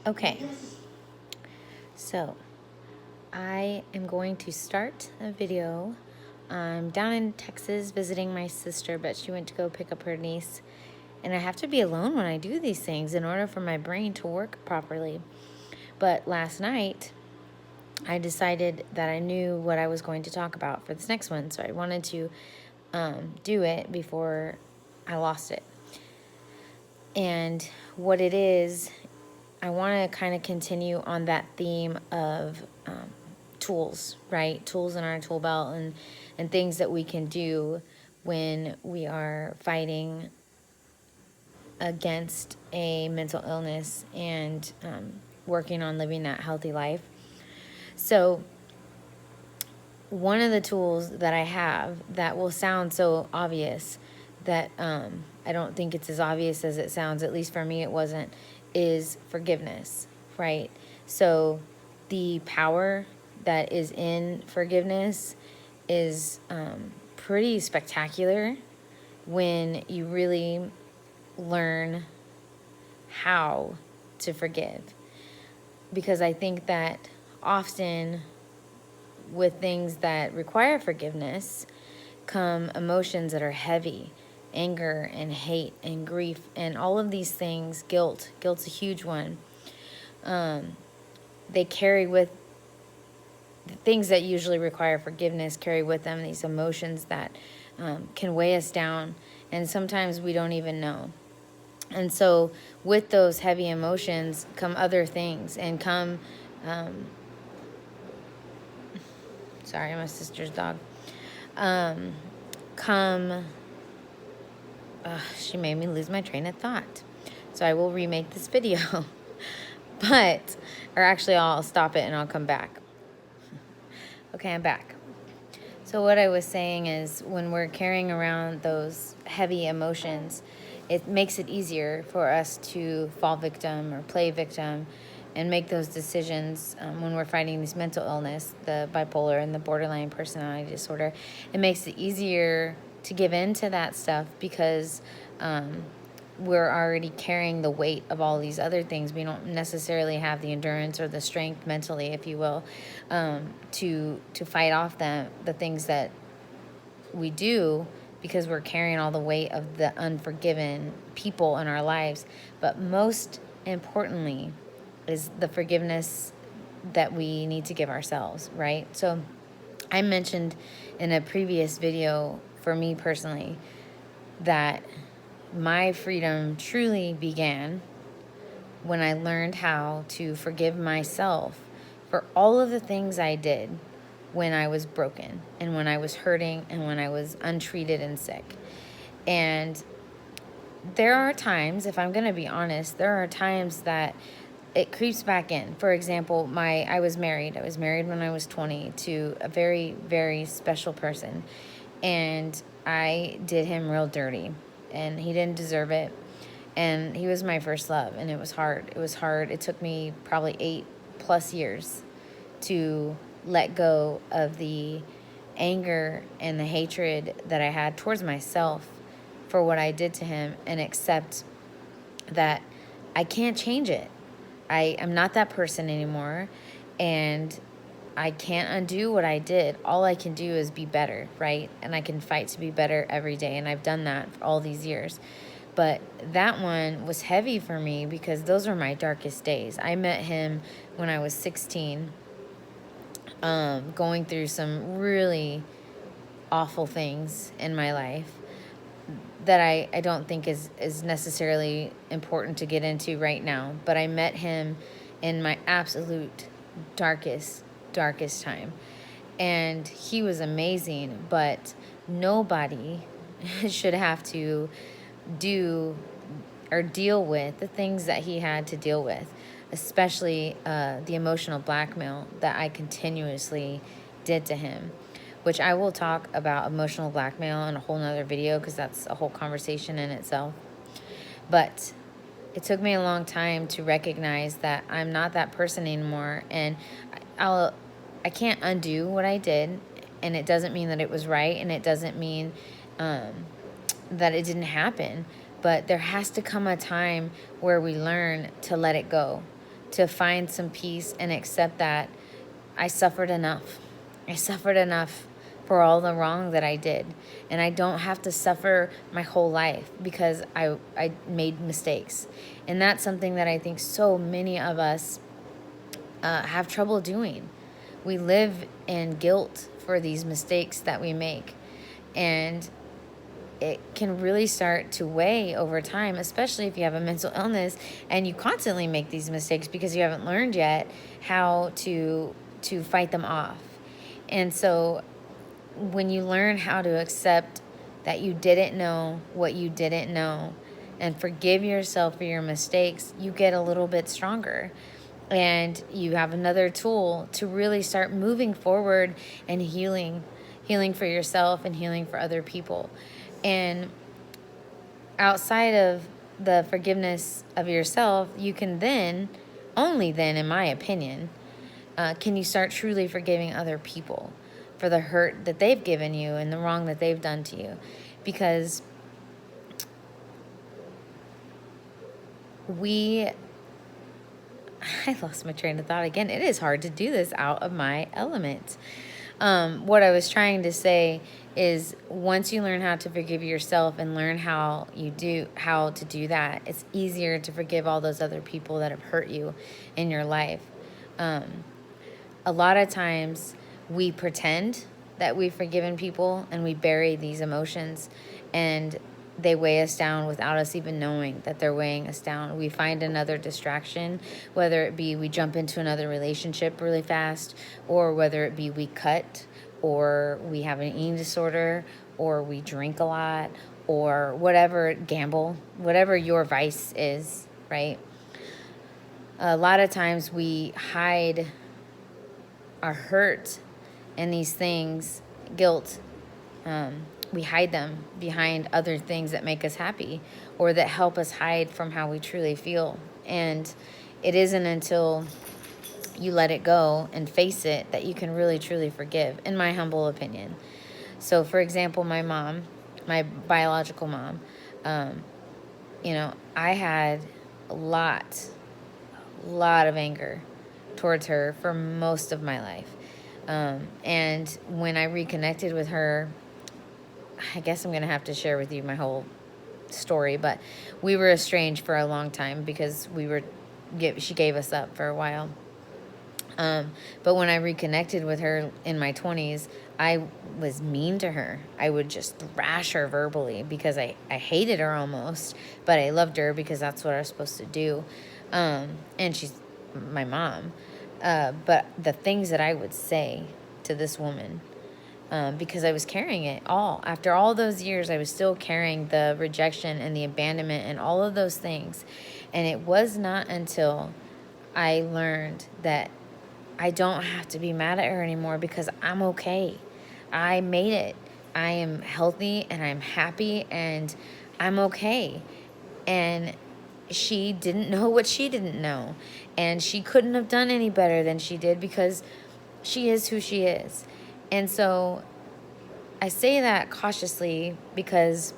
Okay, so I am going to start a video. I'm down in Texas visiting my sister, but she went to go pick up her niece. And I have to be alone when I do these things in order for my brain to work properly. But last night, I decided that I knew what I was going to talk about for this next one. So I wanted to do it before I lost it. And what it is, I want to kind of continue on that theme of tools, right? Tools in our tool belt and things that we can do when we are fighting against a mental illness and working on living that healthy life. So one of the tools that I have that will sound so obvious that I don't think it's as obvious as it sounds, at least for me it wasn't, is forgiveness, right? So the power that is in forgiveness is pretty spectacular when you really learn how to forgive. Because I think that often with things that require forgiveness come emotions that are heavy, anger and hate and grief and all of these things. Guilt's a huge one. They carry with things that usually require forgiveness, carry with them these emotions that can weigh us down, and sometimes we don't even know. And so with those heavy emotions come other things, and come sorry, my sister's dog. She made me lose my train of thought. So I will remake this video. Or actually I'll stop it and I'll come back. Okay, I'm back. So what I was saying is when we're carrying around those heavy emotions, it makes it easier for us to fall victim or play victim and make those decisions when we're fighting this mental illness, the bipolar and the borderline personality disorder. It makes it easier to give in to that stuff because we're already carrying the weight of all these other things. We don't necessarily have the endurance or the strength mentally, if you will, to fight off the things that we do, because we're carrying all the weight of the unforgiven people in our lives. But most importantly is the forgiveness that we need to give ourselves, right? So I mentioned in a previous video, for me personally, that my freedom truly began when I learned how to forgive myself for all of the things I did when I was broken and when I was hurting and when I was untreated and sick. And there are times, if I'm going to be honest, there are times that it creeps back in. For example, I was married. I was married when I was 20 to a very, very special person. And I did him real dirty. And he didn't deserve it. And he was my first love. And it was hard. It was hard. It took me probably 8+ years to let go of the anger and the hatred that I had towards myself for what I did to him, and accept that I can't change it. I'm not that person anymore, and I can't undo what I did. All I can do is be better, right? And I can fight to be better every day, and I've done that for all these years. But that one was heavy for me because those were my darkest days. I met him when I was 16, going through some really awful things in my life that I don't think is necessarily important to get into right now. But I met him in my absolute darkest time. And he was amazing, but nobody should have to do or deal with the things that he had to deal with, especially the emotional blackmail that I continuously did to him, which I will talk about emotional blackmail in a whole nother video because that's a whole conversation in itself. But it took me a long time to recognize that I'm not that person anymore, and I can't undo what I did, and it doesn't mean that it was right, and it doesn't mean that it didn't happen. But there has to come a time where we learn to let it go, to find some peace and accept that I suffered enough. I suffered enough for all the wrong that I did. And I don't have to suffer my whole life because I made mistakes. And that's something that I think so many of us have trouble doing. We live in guilt for these mistakes that we make. And it can really start to weigh over time, especially if you have a mental illness and you constantly make these mistakes because you haven't learned yet how to fight them off. And so when you learn how to accept that you didn't know what you didn't know and forgive yourself for your mistakes, you get a little bit stronger. And you have another tool to really start moving forward and healing for yourself and healing for other people. And outside of the forgiveness of yourself, you can then, only then, in my opinion, can you start truly forgiving other people for the hurt that they've given you and the wrong that they've done to you. Because I lost my train of thought again. It is hard to do this out of my element. What I was trying to say is once you learn how to forgive yourself and learn how to do that, it's easier to forgive all those other people that have hurt you in your life. A lot of times we pretend that we've forgiven people and we bury these emotions and they weigh us down without us even knowing that they're weighing us down. We find another distraction, whether it be we jump into another relationship really fast, or whether it be we cut, or we have an eating disorder, or we drink a lot, or whatever, gamble, whatever your vice is, right? A lot of times we hide our hurt and these things, guilt, we hide them behind other things that make us happy or that help us hide from how we truly feel. And it isn't until you let it go and face it that you can really truly forgive, in my humble opinion. So for example, my mom, my biological mom, I had a lot of anger towards her for most of my life. And when I reconnected with her, I guess I'm going to have to share with you my whole story, but we were estranged for a long time because she gave us up for a while. But when I reconnected with her in my 20s, I was mean to her. I would just thrash her verbally because I hated her almost, but I loved her because that's what I was supposed to do. And she's my mom. But the things that I would say to this woman, because I was carrying it all. After all those years, I was still carrying the rejection and the abandonment and all of those things. And it was not until I learned that I don't have to be mad at her anymore because I'm okay. I made it. I am healthy and I'm happy and I'm okay. And she didn't know what she didn't know. And she couldn't have done any better than she did because she is who she is. And so I say that cautiously because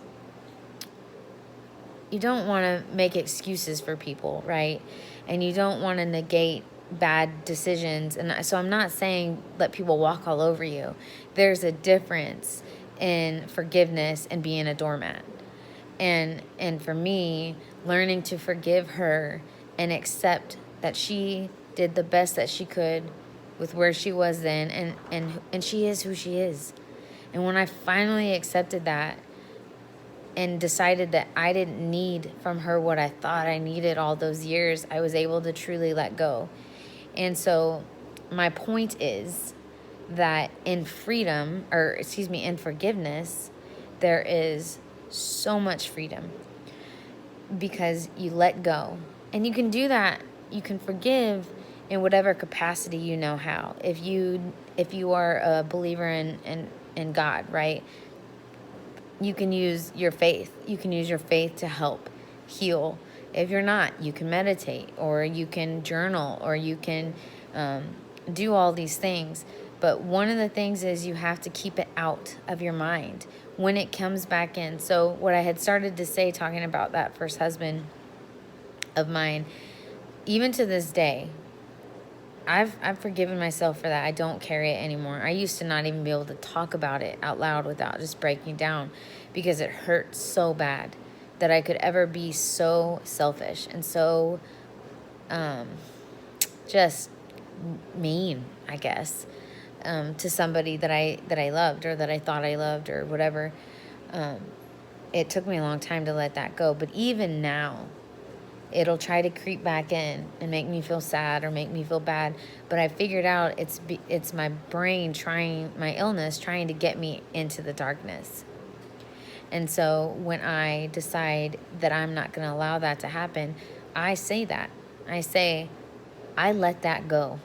you don't want to make excuses for people, right? And you don't want to negate bad decisions. And so I'm not saying let people walk all over you. There's a difference in forgiveness and being a doormat. And for me, learning to forgive her and accept that she did the best that she could with where she was then, and she is who she is. And when I finally accepted that and decided that I didn't need from her what I thought I needed all those years, I was able to truly let go. And so my point is that in forgiveness, there is so much freedom because you let go. And you can do that. You can forgive in whatever capacity you know how. If you are a believer in God, right? You can use your faith. You can use your faith to help heal. If you're not, you can meditate, or you can journal, or you can do all these things. But one of the things is you have to keep it out of your mind when it comes back in. So what I had started to say, talking about that first husband of mine, even to this day, I've forgiven myself for that. I don't carry it anymore. I used to not even be able to talk about it out loud without just breaking down, because it hurt so bad that I could ever be so selfish and so just mean, I guess, to somebody that I loved, or that I thought I loved, or whatever. It took me a long time to let that go. But even now, it'll try to creep back in and make me feel sad or make me feel bad. But I figured out it's my brain my illness trying to get me into the darkness. And so when I decide that I'm not going to allow that to happen, I say that. I say, I let that go.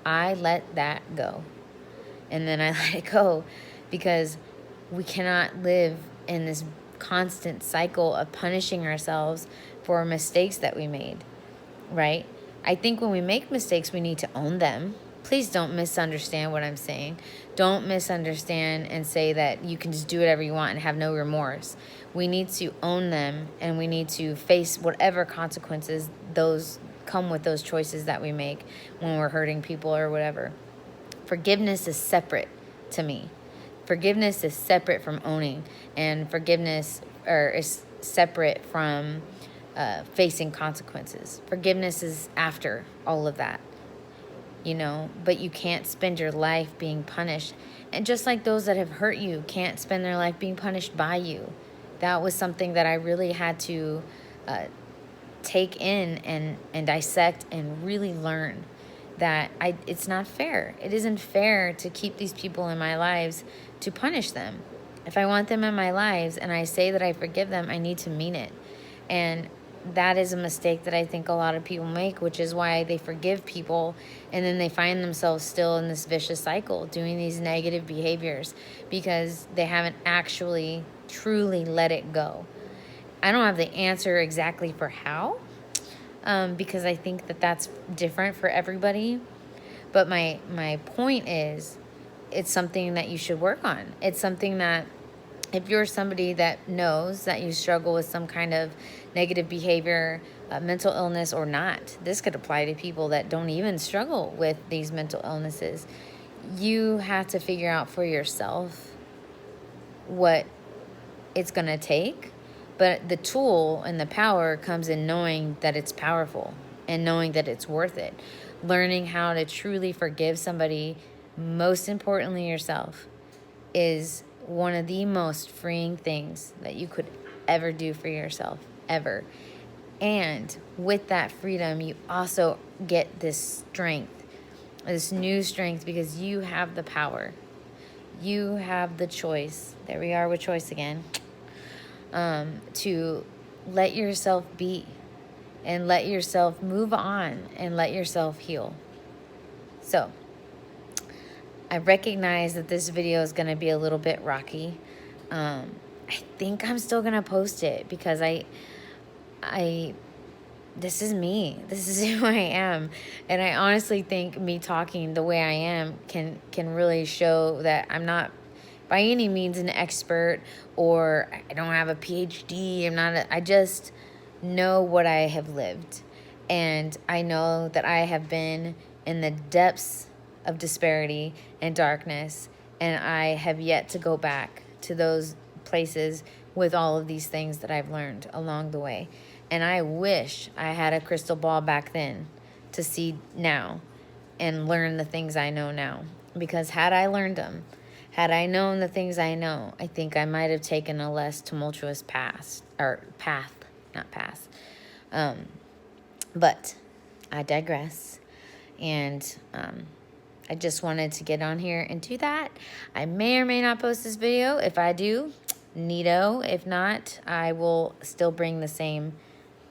I let that go. And then I let it go, because we cannot live in this constant cycle of punishing ourselves for mistakes that we made, right? I think when we make mistakes, we need to own them. Please don't misunderstand what I'm saying. Don't misunderstand and say that you can just do whatever you want and have no remorse. We need to own them, and we need to face whatever consequences those come with those choices that we make when we're hurting people or whatever. Forgiveness is separate to me. Forgiveness is separate from owning, and forgiveness is separate from facing consequences. Forgiveness is after all of that, but you can't spend your life being punished. And just like those that have hurt you can't spend their life being punished by you. That was something that I really had to take in and dissect and really learn, that it's not fair. It isn't fair to keep these people in my lives to punish them. If I want them in my lives and I say that I forgive them, I need to mean it. And that is a mistake that I think a lot of people make, which is why they forgive people and then they find themselves still in this vicious cycle, doing these negative behaviors, because they haven't actually truly let it go. I don't have the answer exactly for how, because I think that that's different for everybody. But my point is, it's something that you should work on. It's something that, if you're somebody that knows that you struggle with some kind of negative behavior, mental illness or not, this could apply to people that don't even struggle with these mental illnesses. You have to figure out for yourself what it's going to take. But the tool and the power comes in knowing that it's powerful and knowing that it's worth it. Learning how to truly forgive somebody, most importantly yourself, is one of the most freeing things that you could ever do for yourself, ever. And with that freedom, you also get this strength, this new strength, because you have the power. You have the choice. There we are with choice again. To let yourself be and let yourself move on and let yourself heal. So I recognize that this video is going to be a little bit rocky. I think I'm still going to post it, because this is me. This is who I am. And I honestly think me talking the way I am can really show that I'm not by any means an expert, or I don't have a PhD. I just know what I have lived. And I know that I have been in the depths of disparity and darkness, and I have yet to go back to those places with all of these things that I've learned along the way. And I wish I had a crystal ball back then to see now and learn the things I know now. Because had I learned them, had I known the things I know, I think I might have taken a less tumultuous path. But I digress. And I just wanted to get on here and do that. I may or may not post this video. If I do, neato. If not, I will still bring the same.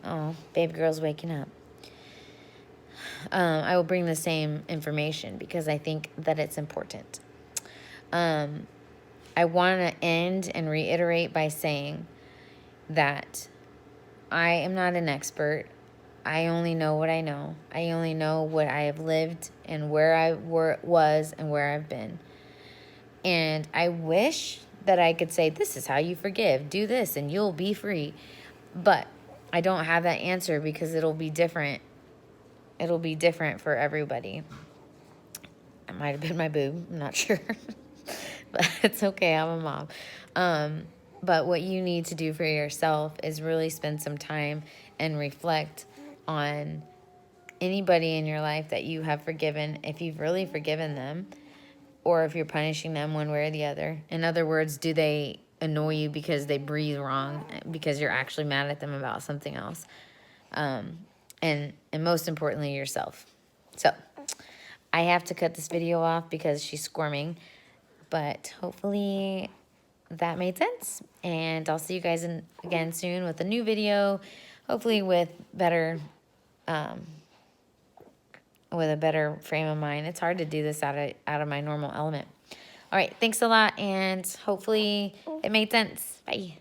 Oh, baby girl's waking up. I will bring the same information, because I think that it's important. I want to end and reiterate by saying that I am not an expert. I only know what I know. I only know what I have lived and where I was and where I've been. And I wish that I could say, this is how you forgive. Do this and you'll be free. But I don't have that answer, because it'll be different it'll be different for everybody. It might have been my boob. I'm not sure. But it's okay. I'm a mom. But what you need to do for yourself is really spend some time and reflect on anybody in your life that you have forgiven, if you've really forgiven them, or if you're punishing them one way or the other. In other words, do they annoy you because they breathe wrong, because you're actually mad at them about something else? And most importantly, yourself. So I have to cut this video off because she's squirming, but hopefully that made sense. And I'll see you guys again soon with a new video, hopefully with better, with a better frame of mind. It's hard to do this out of my normal element. All right, thanks a lot, and hopefully it made sense. Bye.